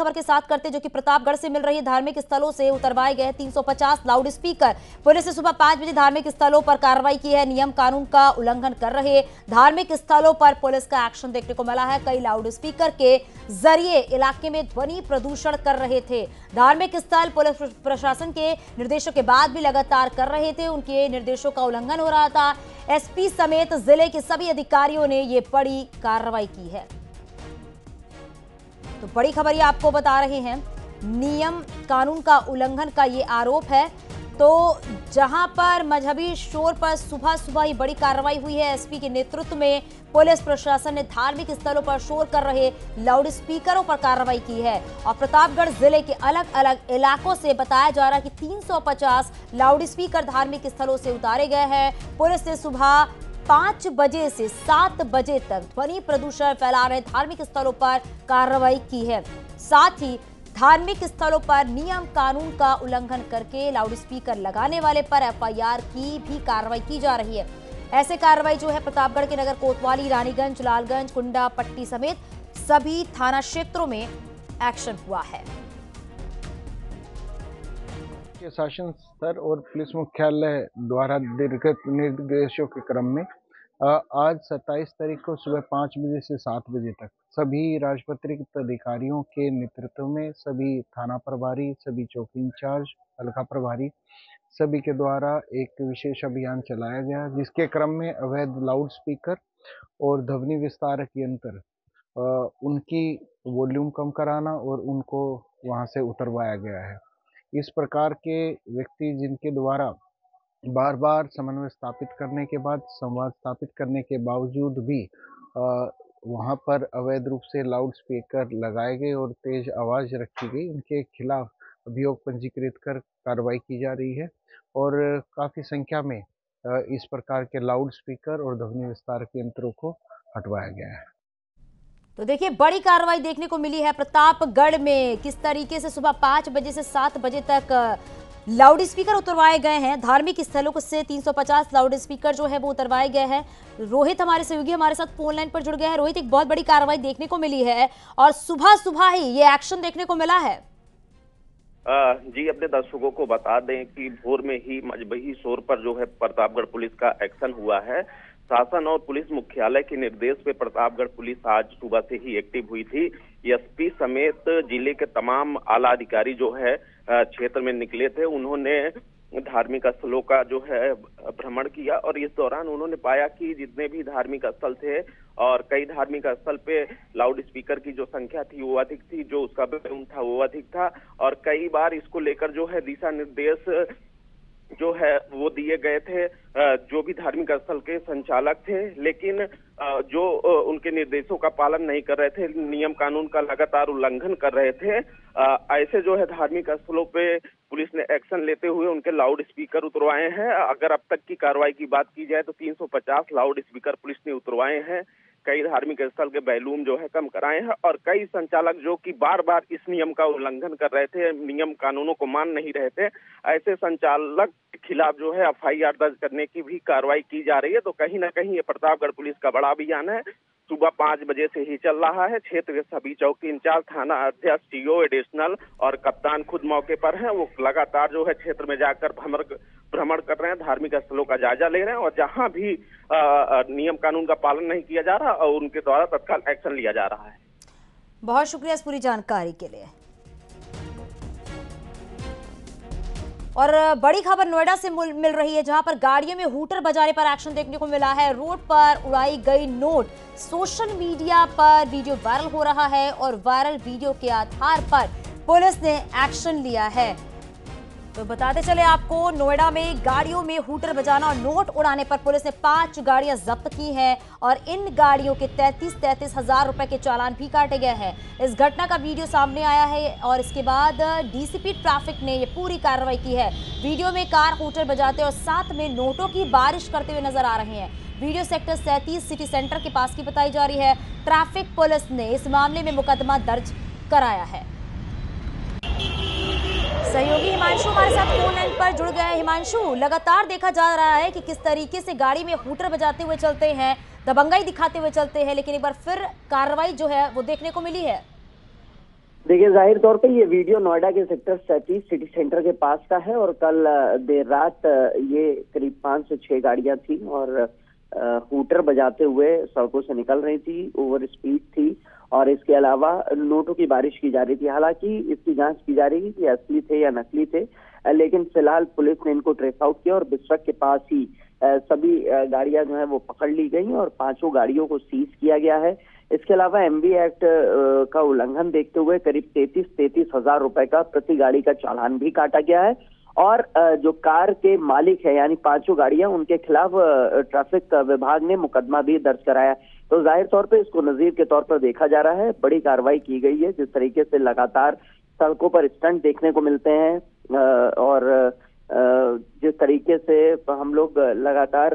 खबर के साथ करते जो कि प्रतापगढ़ से मिल रही है। धार्मिक स्थलों से उतरवाए गए 350 लाउड स्पीकर। पुलिस ने सुबह 5 बजे धार्मिक स्थलों पर कार्रवाई की है। नियम कानून का उल्लंघन कर रहे धार्मिक स्थलों पर पुलिस का एक्शन देखने को मिला है। कई लाउड स्पीकर के जरिए इलाके में ध्वनि प्रदूषण कर रहे थे। धार्मिक स्थल पुलिस प्रशासन के निर्देशों के बाद भी लगातार कर रहे थे, उनके निर्देशों का उल्लंघन हो रहा था। एसपी समेत जिले के सभी अधिकारियों ने ये बड़ी कार्रवाई की है। तो बड़ी खबर ये आपको बता रहे हैं, नियम कानून का उल्लंघन का ये आरोप है। तो जहां पर मजहबी शोर पर सुबह सुबह ही बड़ी कार्रवाई हुई है। एसपी के नेतृत्व में पुलिस प्रशासन ने धार्मिक स्थलों पर शोर कर रहे लाउड स्पीकरों पर कार्रवाई की है। और प्रतापगढ़ जिले के अलग अलग इलाकों से बताया जा रहा है कि 350 लाउड स्पीकर धार्मिक स्थलों से उतारे गए हैं। पुलिस ने सुबह 5 बजे से 7 बजे तक ध्वनि प्रदूषण फैला रहे धार्मिक स्थलों पर कार्रवाई की है। साथ ही धार्मिक स्थलों पर नियम कानून का उल्लंघन करके लाउड स्पीकर लगाने वाले पर एफआईआर की भी कार्रवाई की जा रही है। ऐसे कार्रवाई जो है प्रतापगढ़ के नगर कोतवाली, रानीगंज, लालगंज, कुंडा पट्टी समेत सभी थाना क्षेत्रों में एक्शन हुआ है। शासन स्तर और पुलिस मुख्यालय द्वारा निर्गत निर्देशों के क्रम में आज 27 तारीख को सुबह 5 बजे से 7 बजे तक सभी राजपत्रित अधिकारियों के नेतृत्व में सभी थाना प्रभारी, सभी चौकी इंचार्ज, हल्का प्रभारी सभी के द्वारा एक विशेष अभियान चलाया गया, जिसके क्रम में अवैध लाउड स्पीकर और ध्वनि विस्तारक यंत्र उनकी वॉल्यूम कम कराना और उनको वहां से उतरवाया गया है। इस प्रकार के व्यक्ति जिनके द्वारा बार बार समन्वय स्थापित करने के बाद, संवाद स्थापित करने के बावजूद भी वहां पर अवैध रूप से लाउड स्पीकर लगाए गए और तेज आवाज रखी गई, उनके खिलाफ अभियोग पंजीकृत कर कार्रवाई की जा रही है। और काफी संख्या में इस प्रकार के लाउड स्पीकर और ध्वनि विस्तारक यंत्रों को हटवाया गया है। तो देखिए बड़ी कार्रवाई देखने को मिली है प्रतापगढ़ में। किस तरीके से सुबह 5 बजे से 7 बजे तक लाउड स्पीकर उतरवाए गए हैं। धार्मिक स्थलों से 350 लाउड स्पीकर जो है वो उतरवाए गए हैं। रोहित हमारे सहयोगी हमारे साथ फोन लाइन पर जुड़ गए हैं। रोहित, एक बहुत बड़ी कार्रवाई देखने को मिली है और सुबह सुबह ही ये एक्शन देखने को मिला है। जी, अपने दर्शकों को बता दें कि भोर में ही मजहबी शोर पर जो है प्रतापगढ़ पुलिस का एक्शन हुआ है। शासन और पुलिस मुख्यालय के निर्देश पे प्रतापगढ़ पुलिस आज सुबह से ही एक्टिव हुई थी। एसपी समेत जिले के तमाम आला अधिकारी जो है क्षेत्र में निकले थे। उन्होंने धार्मिक स्थलों का जो है भ्रमण किया और इस दौरान उन्होंने पाया कि जितने भी धार्मिक स्थल थे और कई धार्मिक स्थल पे लाउड स्पीकर की जो संख्या थी वो अधिक थी, जो उसका वॉल्यूम था वो अधिक था। और कई बार इसको लेकर जो है दिशा निर्देश जो है वो दिए गए थे जो भी धार्मिक स्थल के संचालक थे, लेकिन जो उनके निर्देशों का पालन नहीं कर रहे थे, नियम कानून का लगातार उल्लंघन कर रहे थे। ऐसे जो है धार्मिक स्थलों पे पुलिस ने एक्शन लेते हुए उनके लाउड स्पीकर उतरवाए हैं। अगर अब तक की कार्रवाई की बात की जाए तो 350 लाउड स्पीकर पुलिस ने उतरवाए हैं। कई धार्मिक स्थल के वॉल्यूम जो है कम कराए हैं और कई संचालक जो कि बार बार इस नियम का उल्लंघन कर रहे थे, नियम कानूनों को मान नहीं रहे थे, ऐसे संचालक के खिलाफ जो है एफआईआर दर्ज करने की भी कार्रवाई की जा रही है। तो कहीं ना कहीं ये प्रतापगढ़ पुलिस का बड़ा अभियान है। सुबह 5 बजे से ही चल रहा है। क्षेत्र के सभी चौकी इंचार्ज, थाना अध्यक्ष, टीओ, एडिशनल और कप्तान खुद मौके पर हैं। वो लगातार जो है क्षेत्र में जाकर भ्रमण कर रहे हैं, धार्मिक स्थलों का जायजा ले रहे हैं और जहां भी नियम कानून का पालन नहीं किया जा रहा और उनके द्वारा तत्काल एक्शन लिया जा रहा है। बहुत शुक्रिया इस पूरी जानकारी के लिए। और बड़ी खबर नोएडा से मिल रही है, जहां पर गाड़ियों में हूटर बजाने पर एक्शन देखने को मिला है। रोड पर उड़ाई गई नोट, सोशल मीडिया पर वीडियो वायरल हो रहा है और वायरल वीडियो के आधार पर पुलिस ने एक्शन लिया है। तो बताते चले आपको, नोएडा में गाड़ियों में हूटर बजाना और नोट उड़ाने पर पुलिस ने 5 गाड़ियां जब्त की हैं और इन गाड़ियों के 33 हजार रुपए के चालान भी काटे गए हैं। इस घटना का वीडियो सामने आया है और इसके बाद डीसीपी ट्रैफिक ने ये पूरी कार्रवाई की है। वीडियो में कार हूटर बजाते और साथ में नोटों की बारिश करते हुए नजर आ रहे हैं। वीडियो सेक्टर 37 सिटी सेंटर के पास की बताई जा रही है। ट्रैफिक पुलिस ने इस मामले में मुकदमा दर्ज कराया है। सहयोगी हिमांशु हमारे साथ फोन लाइन पर जुड़ गए हैं। हिमांशु, लगातार देखा जा रहा है कि किस तरीके से गाड़ी में हूटर बजाते हुए चलते हैं, दबंगाई दिखाते हुए चलते हैं, लेकिन एक बार फिर कार्रवाई जो है वो देखने को मिली है। देखिए, जाहिर तौर पे ये वीडियो नोएडा के सेक्टर 37 सिटी सेंटर के पास का है और कल देर रात ये करीब 5 से 6 गाड़ियां थी और हूटर बजाते हुए सड़कों से निकल रही थी, ओवर स्पीड थी और इसके अलावा नोटों की बारिश की जा रही थी। हालांकि इसकी जांच की जा रही है कि असली थे या नकली थे, लेकिन फिलहाल पुलिस ने इनको ट्रेस आउट किया और बिस्वक के पास ही सभी गाड़ियां जो है वो पकड़ ली गई और 5 गाड़ियों को सीज किया गया है। इसके अलावा एमवी एक्ट का उल्लंघन देखते हुए करीब 33 हजार रुपए का प्रति गाड़ी का चालान भी काटा गया है और जो कार के मालिक है यानी 5 गाड़ियां, उनके खिलाफ ट्रैफिक विभाग ने मुकदमा भी दर्ज कराया। तो जाहिर तौर पे इसको नजीर के तौर पर देखा जा रहा है। बड़ी कार्रवाई की गई है। जिस तरीके से लगातार सड़कों पर स्टंट देखने को मिलते हैं और जिस तरीके से हम लोग लगातार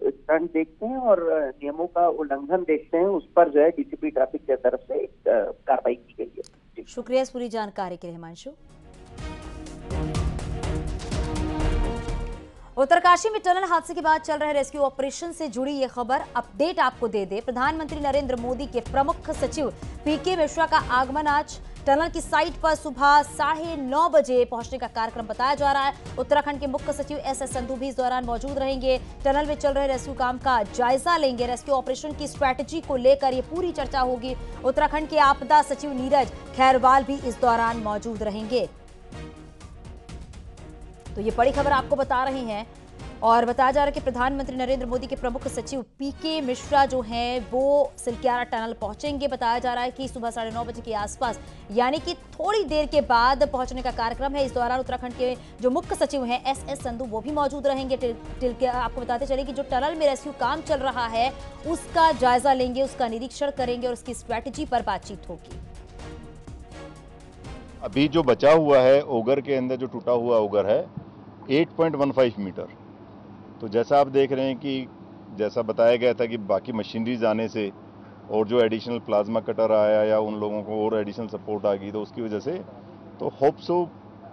स्टंट देखते हैं और नियमों का उल्लंघन देखते हैं, उस पर जो है डीसीपी ट्रैफिक की तरफ से कार्रवाई की गई है। शुक्रिया इस पूरी जानकारी के लिए हिमांशु। उत्तरकाशी में टनल हादसे के बाद चल रहे रेस्क्यू ऑपरेशन से जुड़ी ये खबर अपडेट आपको दे दे। प्रधानमंत्री नरेंद्र मोदी के प्रमुख सचिव पीके मिश्रा का आगमन आज टनल की साइट पर सुबह 9:30 बजे पहुंचने का कार्यक्रम बताया जा रहा है। उत्तराखंड के मुख्य सचिव एस संधू भी इस दौरान मौजूद रहेंगे। टनल में चल रहे रेस्क्यू काम का जायजा लेंगे। रेस्क्यू ऑपरेशन की स्ट्रैटेजी को लेकर ये पूरी चर्चा होगी। उत्तराखंड के आपदा सचिव नीरज खैरवाल भी इस दौरान मौजूद रहेंगे। तो ये बड़ी खबर आपको बता रहे हैं और बताया जा रहा है कि प्रधानमंत्री नरेंद्र मोदी के प्रमुख सचिव पीके मिश्रा जो हैं वो सिलक्यारा टनल पहुंचेंगे। बताया जा रहा है कि सुबह 9:30 बजे के आसपास, यानी कि थोड़ी देर के बाद पहुंचने का कार्यक्रम है। इस दौरान उत्तराखंड के जो मुख्य सचिव हैं एस संधू वो भी मौजूद रहेंगे। आपको बताते चले कि जो टनल में रेस्क्यू काम चल रहा है उसका जायजा लेंगे, उसका निरीक्षण करेंगे और उसकी स्ट्रैटेजी पर बातचीत होगी। अभी जो बचा हुआ है ओगर के अंदर, जो टूटा हुआ ओगर है 8.15 मीटर, तो जैसा आप देख रहे हैं कि जैसा बताया गया था कि बाकी मशीनरीज आने से और जो एडिशनल प्लाज्मा कटर आया या उन लोगों को और एडिशनल सपोर्ट आ गई, तो उसकी वजह से तो होप सो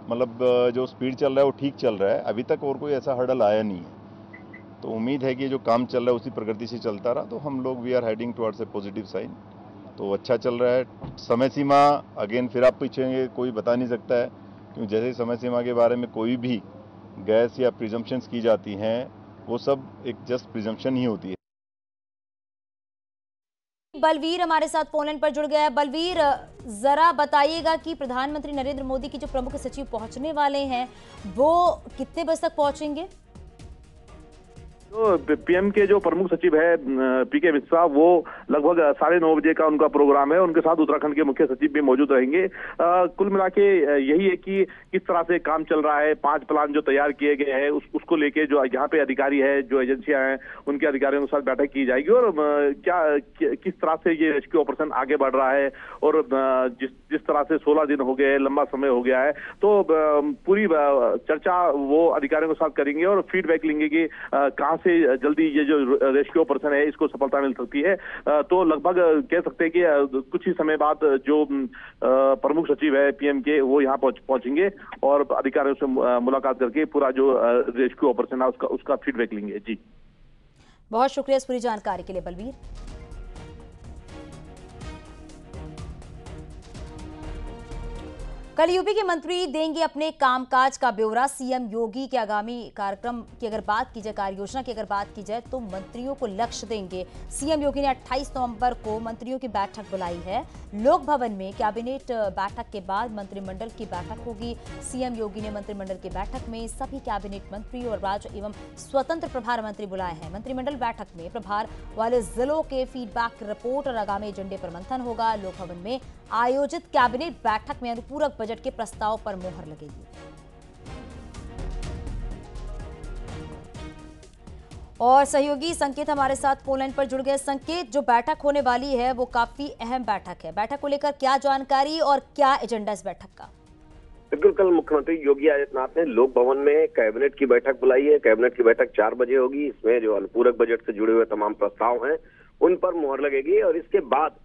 मतलब जो स्पीड चल रहा है वो ठीक चल रहा है। अभी तक और कोई ऐसा हर्डल आया नहीं है, तो उम्मीद है कि जो काम चल रहा है उसी प्रगति से चलता रहा तो हम लोग we are heading towards a positive sign. तो अच्छा चल रहा है। समय सीमा अगेन फिर आप पूछेंगे, कोई बता नहीं सकता है, क्योंकि जैसे समय सीमा के बारे में कोई भी गैस या प्रिजम्पशंस की जाती हैं वो सब एक जस्ट प्रिजम्पशन ही होती है। बलवीर हमारे साथ फोन लाइन पर जुड़ गया है। बलवीर, जरा बताइएगा कि प्रधानमंत्री नरेंद्र मोदी के जो प्रमुख सचिव पहुंचने वाले हैं वो कितने बजे तक पहुंचेंगे? तो पीएम के जो प्रमुख सचिव है पीके मिश्रा, वो लगभग 9:30 बजे का उनका प्रोग्राम है। उनके साथ उत्तराखंड के मुख्य सचिव भी मौजूद रहेंगे। कुल मिला के यही है कि किस तरह से काम चल रहा है। 5 प्लान जो तैयार किए गए हैं उसको लेके जो यहाँ पे अधिकारी है, जो एजेंसियां हैं, उनके अधिकारियों के साथ बैठक की जाएगी और किस तरह से ये रेस्क्यू ऑपरेशन आगे बढ़ रहा है और जिस तरह से 16 दिन हो गए, लंबा समय हो गया है, तो पूरी चर्चा वो अधिकारियों के साथ करेंगे और फीडबैक लेंगे कि कहाँ से जल्दी ये जो रेस्क्यू ऑपरेशन है इसको सफलता मिल सकती है। तो लगभग कह सकते हैं कि कुछ ही समय बाद जो प्रमुख सचिव है पीएम के, वो यहाँ पहुंचेंगे और अधिकारियों से मुलाकात करके पूरा जो रेस्क्यू ऑपरेशन है उसका फीडबैक लेंगे। जी, बहुत शुक्रिया इस पूरी जानकारी के लिए बलवीर। कल यूपी के मंत्री देंगे अपने कामकाज का ब्यौरा। सीएम योगी के आगामी कार्यक्रम की अगर बात की जाए, कार्य योजना की अगर बात की जाए तो मंत्रियों को लक्ष्य देंगे। सीएम योगी ने 28 नवंबर को मंत्रियों की बैठक बुलाई है। लोक भवन में कैबिनेट बैठक के बाद मंत्रिमंडल की बैठक होगी। सीएम योगी ने मंत्रिमंडल की बैठक में सभी कैबिनेट मंत्री और राज्य एवं स्वतंत्र प्रभार मंत्री बुलाए हैं। मंत्रिमंडल बैठक में प्रभार वाले जिलों के फीडबैक रिपोर्ट और आगामी एजेंडे पर मंथन होगा। लोक भवन में आयोजित कैबिनेट बैठक में अनुपूरक बजट के प्रस्ताव पर मोहर लगेगी। और सहयोगी संकेत हमारे साथ फोन लाइन पर जुड़ गए। संकेत, जो बैठक होने वाली है वो काफी अहम बैठक है। बैठक को लेकर क्या जानकारी और क्या एजेंडा इस बैठक का? बिल्कुल, कल मुख्यमंत्री योगी आदित्यनाथ ने लोक भवन में कैबिनेट की बैठक बुलाई है। कैबिनेट की बैठक 4 बजे होगी। इसमें जो अनुपूरक बजट से जुड़े हुए तमाम प्रस्ताव हैं उन पर मोहर लगेगी और इसके बाद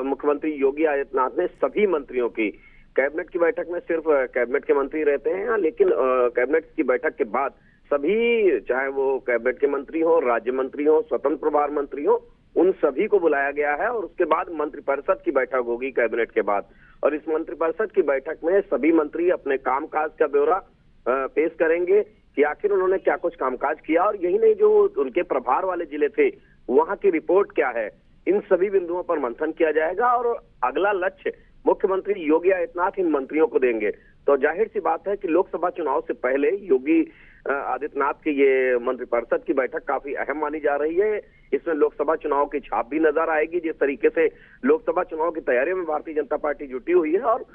मुख्यमंत्री योगी आदित्यनाथ ने सभी मंत्रियों की, कैबिनेट की बैठक में सिर्फ कैबिनेट के मंत्री रहते हैं, लेकिन कैबिनेट की बैठक के बाद सभी, चाहे वो कैबिनेट के मंत्री हो, राज्य मंत्री हो, स्वतंत्र प्रभार मंत्री हो, उन सभी को बुलाया गया है और उसके बाद मंत्रिपरिषद की बैठक होगी कैबिनेट के बाद। और इस मंत्रिपरिषद की बैठक में सभी मंत्री अपने कामकाज का ब्यौरा पेश करेंगे कि आखिर उन्होंने क्या कुछ कामकाज किया, और यही नहीं, जो उनके प्रभार वाले जिले थे वहां की रिपोर्ट क्या है, इन सभी बिंदुओं पर मंथन किया जाएगा और अगला लक्ष्य मुख्यमंत्री योगी आदित्यनाथ इन मंत्रियों को देंगे। तो जाहिर सी बात है कि लोकसभा चुनाव से पहले योगी आदित्यनाथ की ये मंत्रिपरिषद की बैठक काफी अहम मानी जा रही है। इसमें लोकसभा चुनाव की छाप भी नजर आएगी। जिस तरीके से लोकसभा चुनाव की तैयारियों में भारतीय जनता पार्टी जुटी हुई है और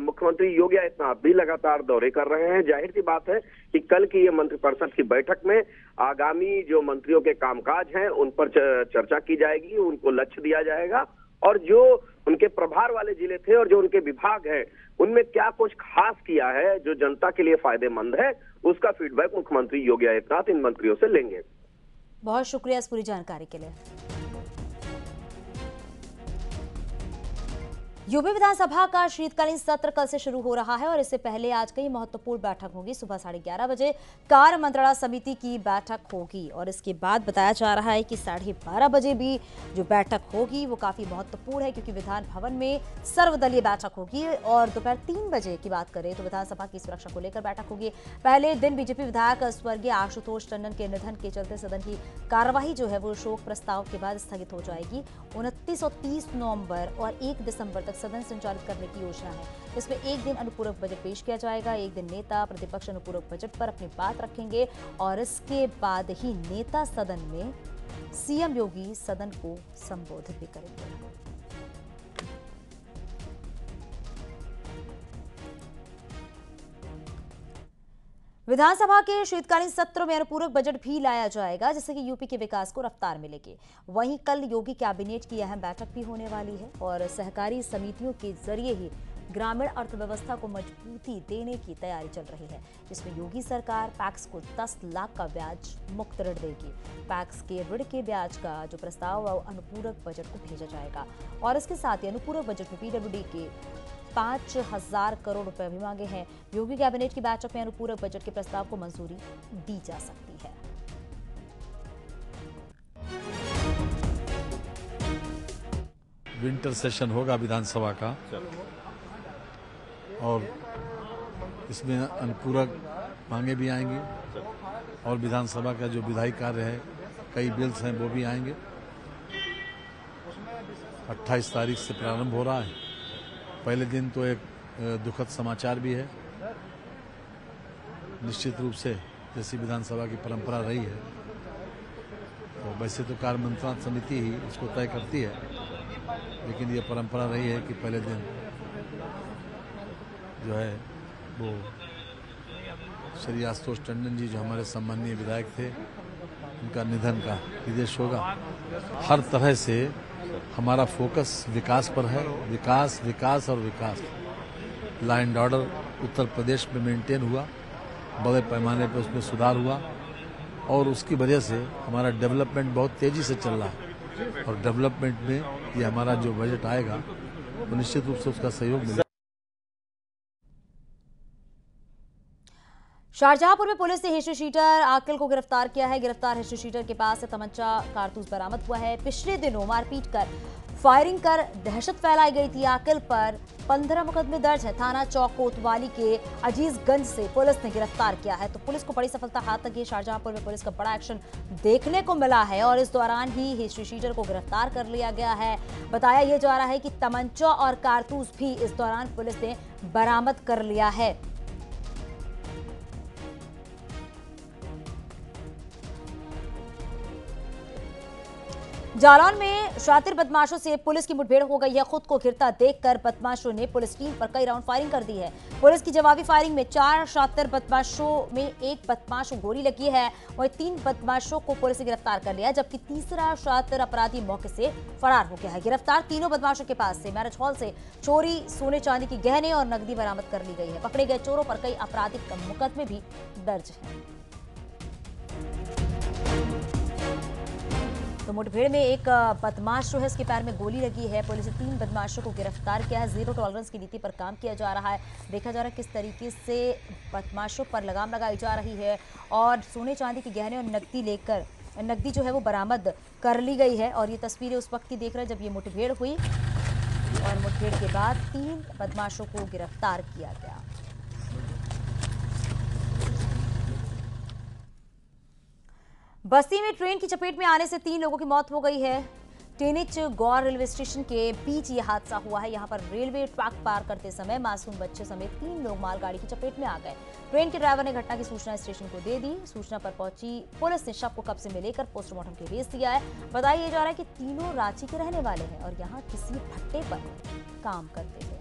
मुख्यमंत्री योगी आदित्यनाथ भी लगातार दौरे कर रहे हैं, जाहिर सी बात है कि कल की ये मंत्रिपरिषद की बैठक में आगामी जो मंत्रियों के कामकाज हैं उन पर चर्चा की जाएगी, उनको लक्ष्य दिया जाएगा और जो उनके प्रभार वाले जिले थे और जो उनके विभाग हैं उनमें क्या कुछ खास किया है जो जनता के लिए फायदेमंद है, उसका फीडबैक मुख्यमंत्री योगी आदित्यनाथ इन मंत्रियों से लेंगे। बहुत शुक्रिया इस पूरी जानकारी के लिए। यूपी विधानसभा का शीतकालीन सत्र कल से शुरू हो रहा है और इससे पहले आज कई महत्वपूर्ण बैठक होगी। सुबह 11:30 बजे कार्य मंत्रणा समिति की बैठक होगी और इसके बाद बताया जा रहा है कि 12:30 बजे भी जो बैठक होगी वो काफी महत्वपूर्ण है, क्योंकि विधान भवन में सर्वदलीय बैठक होगी। और दोपहर 3 बजे की बात करें तो विधानसभा की सुरक्षा को लेकर बैठक होगी। पहले दिन बीजेपी विधायक स्वर्गीय आशुतोष टंडन के निधन के चलते सदन की कार्यवाही जो है वो शोक प्रस्ताव के बाद स्थगित हो जाएगी। 29 और 30 नवंबर और 1 दिसंबर तक सदन संचालित करने की योजना है। इसमें एक दिन अनुपूरक बजट पेश किया जाएगा, एक दिन नेता प्रतिपक्ष अनुपूरक बजट पर अपनी बात रखेंगे और इसके बाद ही नेता सदन में सीएम योगी सदन को संबोधित भी करेंगे। विधानसभा के शीतकालीन सत्र में अनुपूरक बजट भी लाया जाएगा, जिससे कि यूपी के विकास को रफ्तार मिलेगी। वहीं कल योगी कैबिनेट की अहम बैठक भी होने वाली है और सहकारी समितियों के जरिए ही ग्रामीण अर्थव्यवस्था को मजबूती देने की तैयारी चल रही है, जिसमें योगी सरकार पैक्स को 10 लाख का ब्याज मुक्त ऋण देगी। पैक्स के ऋण के ब्याज का जो प्रस्ताव अनुपूरक बजट को भेजा जाएगा और इसके साथ ही अनुपूरक बजट में पीडब्ल्यूडी के 5,000 करोड़ रुपए भी मांगे हैं। योगी कैबिनेट की बैठक में अनुपूरक बजट के प्रस्ताव को मंजूरी दी जा सकती है। विंटर सेशन होगा विधानसभा का और इसमें अनुपूरक मांगे भी आएंगी और विधानसभा का जो विधायी कार्य है, कई बिल्स हैं वो भी आएंगे। 28 तारीख से प्रारंभ हो रहा है। पहले दिन तो एक दुखद समाचार भी है। निश्चित रूप से जैसी विधानसभा की परंपरा रही है, तो वैसे तो कार्य मंत्रणा समिति ही इसको तय करती है, लेकिन ये परंपरा रही है कि पहले दिन जो है वो श्री आशुतोष टंडन जी जो हमारे सम्मानीय विधायक थे, उनका निधन का विदेश होगा। हर तरह से हमारा फोकस विकास पर है, विकास विकास और विकास। Law and order Uttar Pradesh में मेंटेन हुआ, बड़े पैमाने पर उसमें सुधार हुआ और उसकी वजह से हमारा डेवलपमेंट बहुत तेजी से चल रहा है और डेवलपमेंट में ये हमारा जो बजट आएगा वो निश्चित रूप से उसका सहयोग मिलेगा। शाहजहांपुर में पुलिस ने हिस्ट्री शीटर आकिल को गिरफ्तार किया है। गिरफ्तार हिस्ट्री शीटर के पास से तमंचा कारतूस बरामद हुआ है। पिछले दिनों मारपीट कर फायरिंग कर दहशत फैलाई गई थी। आकिल पर 15 मुकदमे दर्ज है। थाना चौक कोतवाली के अजीजगंज से पुलिस ने गिरफ्तार किया है। तो पुलिस को बड़ी सफलता हाथ लगी। शाहजहांपुर में पुलिस का बड़ा एक्शन देखने को मिला है और इस दौरान ही हिस्ट्री शीटर को गिरफ्तार कर लिया गया है। बताया यह जा रहा है कि तमंचा और कारतूस भी इस दौरान पुलिस ने बरामद कर लिया है। जालौन में शातिर बदमाशों से पुलिस की मुठभेड़ हो गई है। खुद को घिरता देखकर बदमाशों ने पुलिस टीम पर कई राउंड फायरिंग कर दी है। पुलिस की जवाबी फायरिंग में 4 शातिर बदमाशों में एक बदमाश को गोली लगी है। वहीं 3 बदमाशों को पुलिस ने गिरफ्तार कर लिया, जबकि तीसरा शातिर अपराधी मौके से फरार हो गया है। गिरफ्तार तीनों बदमाशों के पास से मैरिज हॉल से चोरी, सोने चांदी की गहने और नकदी बरामद कर ली गई है। पकड़े गए चोरों पर कई आपराधिक मुकदमे भी दर्ज हैं। तो मुठभेड़ में एक बदमाश जो है उसके पैर में गोली लगी है। पुलिस ने 3 बदमाशों को गिरफ्तार किया है। जीरो टॉलरेंस की नीति पर काम किया जा रहा है। देखा जा रहा है किस तरीके से बदमाशों पर लगाम लगाई जा रही है और सोने चांदी के गहने और नकदी जो है वो बरामद कर ली गई है। और ये तस्वीरें उस वक्त की देख रहे हैं जब ये मुठभेड़ हुई और मुठभेड़ के बाद 3 बदमाशों को गिरफ्तार किया गया। बस्ती में ट्रेन की चपेट में आने से 3 लोगों की मौत हो गई है। टेनिच गौर रेलवे स्टेशन के बीच ये हादसा हुआ है। यहाँ पर रेलवे ट्रैक पार करते समय मासूम बच्चे समेत 3 लोग मालगाड़ी की चपेट में आ गए। ट्रेन के ड्राइवर ने घटना की सूचना स्टेशन को दे दी। सूचना पर पहुंची पुलिस ने शव को कब्जे में लेकर पोस्टमार्टम के लिए भेज दिया है। बताया जा रहा है कि तीनों रांची के रहने वाले हैं और यहाँ किसी भट्टे पर काम करते थे।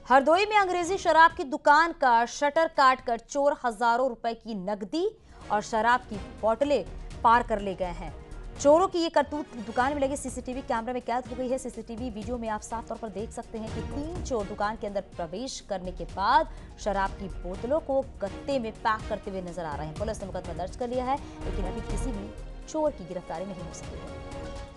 हरदोई में अंग्रेजी शराब की दुकान का शटर काटकर चोर हजारों रुपए की नकदी और शराब की बोतलें पार कर ले गए हैं। चोरों की ये करतूत दुकान में लगे सीसीटीवी कैमरे में कैद हो गई है। सीसीटीवी वीडियो में आप साफ तौर पर देख सकते हैं कि 3 चोर दुकान के अंदर प्रवेश करने के बाद शराब की बोतलों को गत्ते में पैक करते हुए नजर आ रहे हैं। पुलिस ने मुकदमा दर्ज कर लिया है, लेकिन अभी किसी भी चोर की गिरफ्तारी नहीं हो सकी है।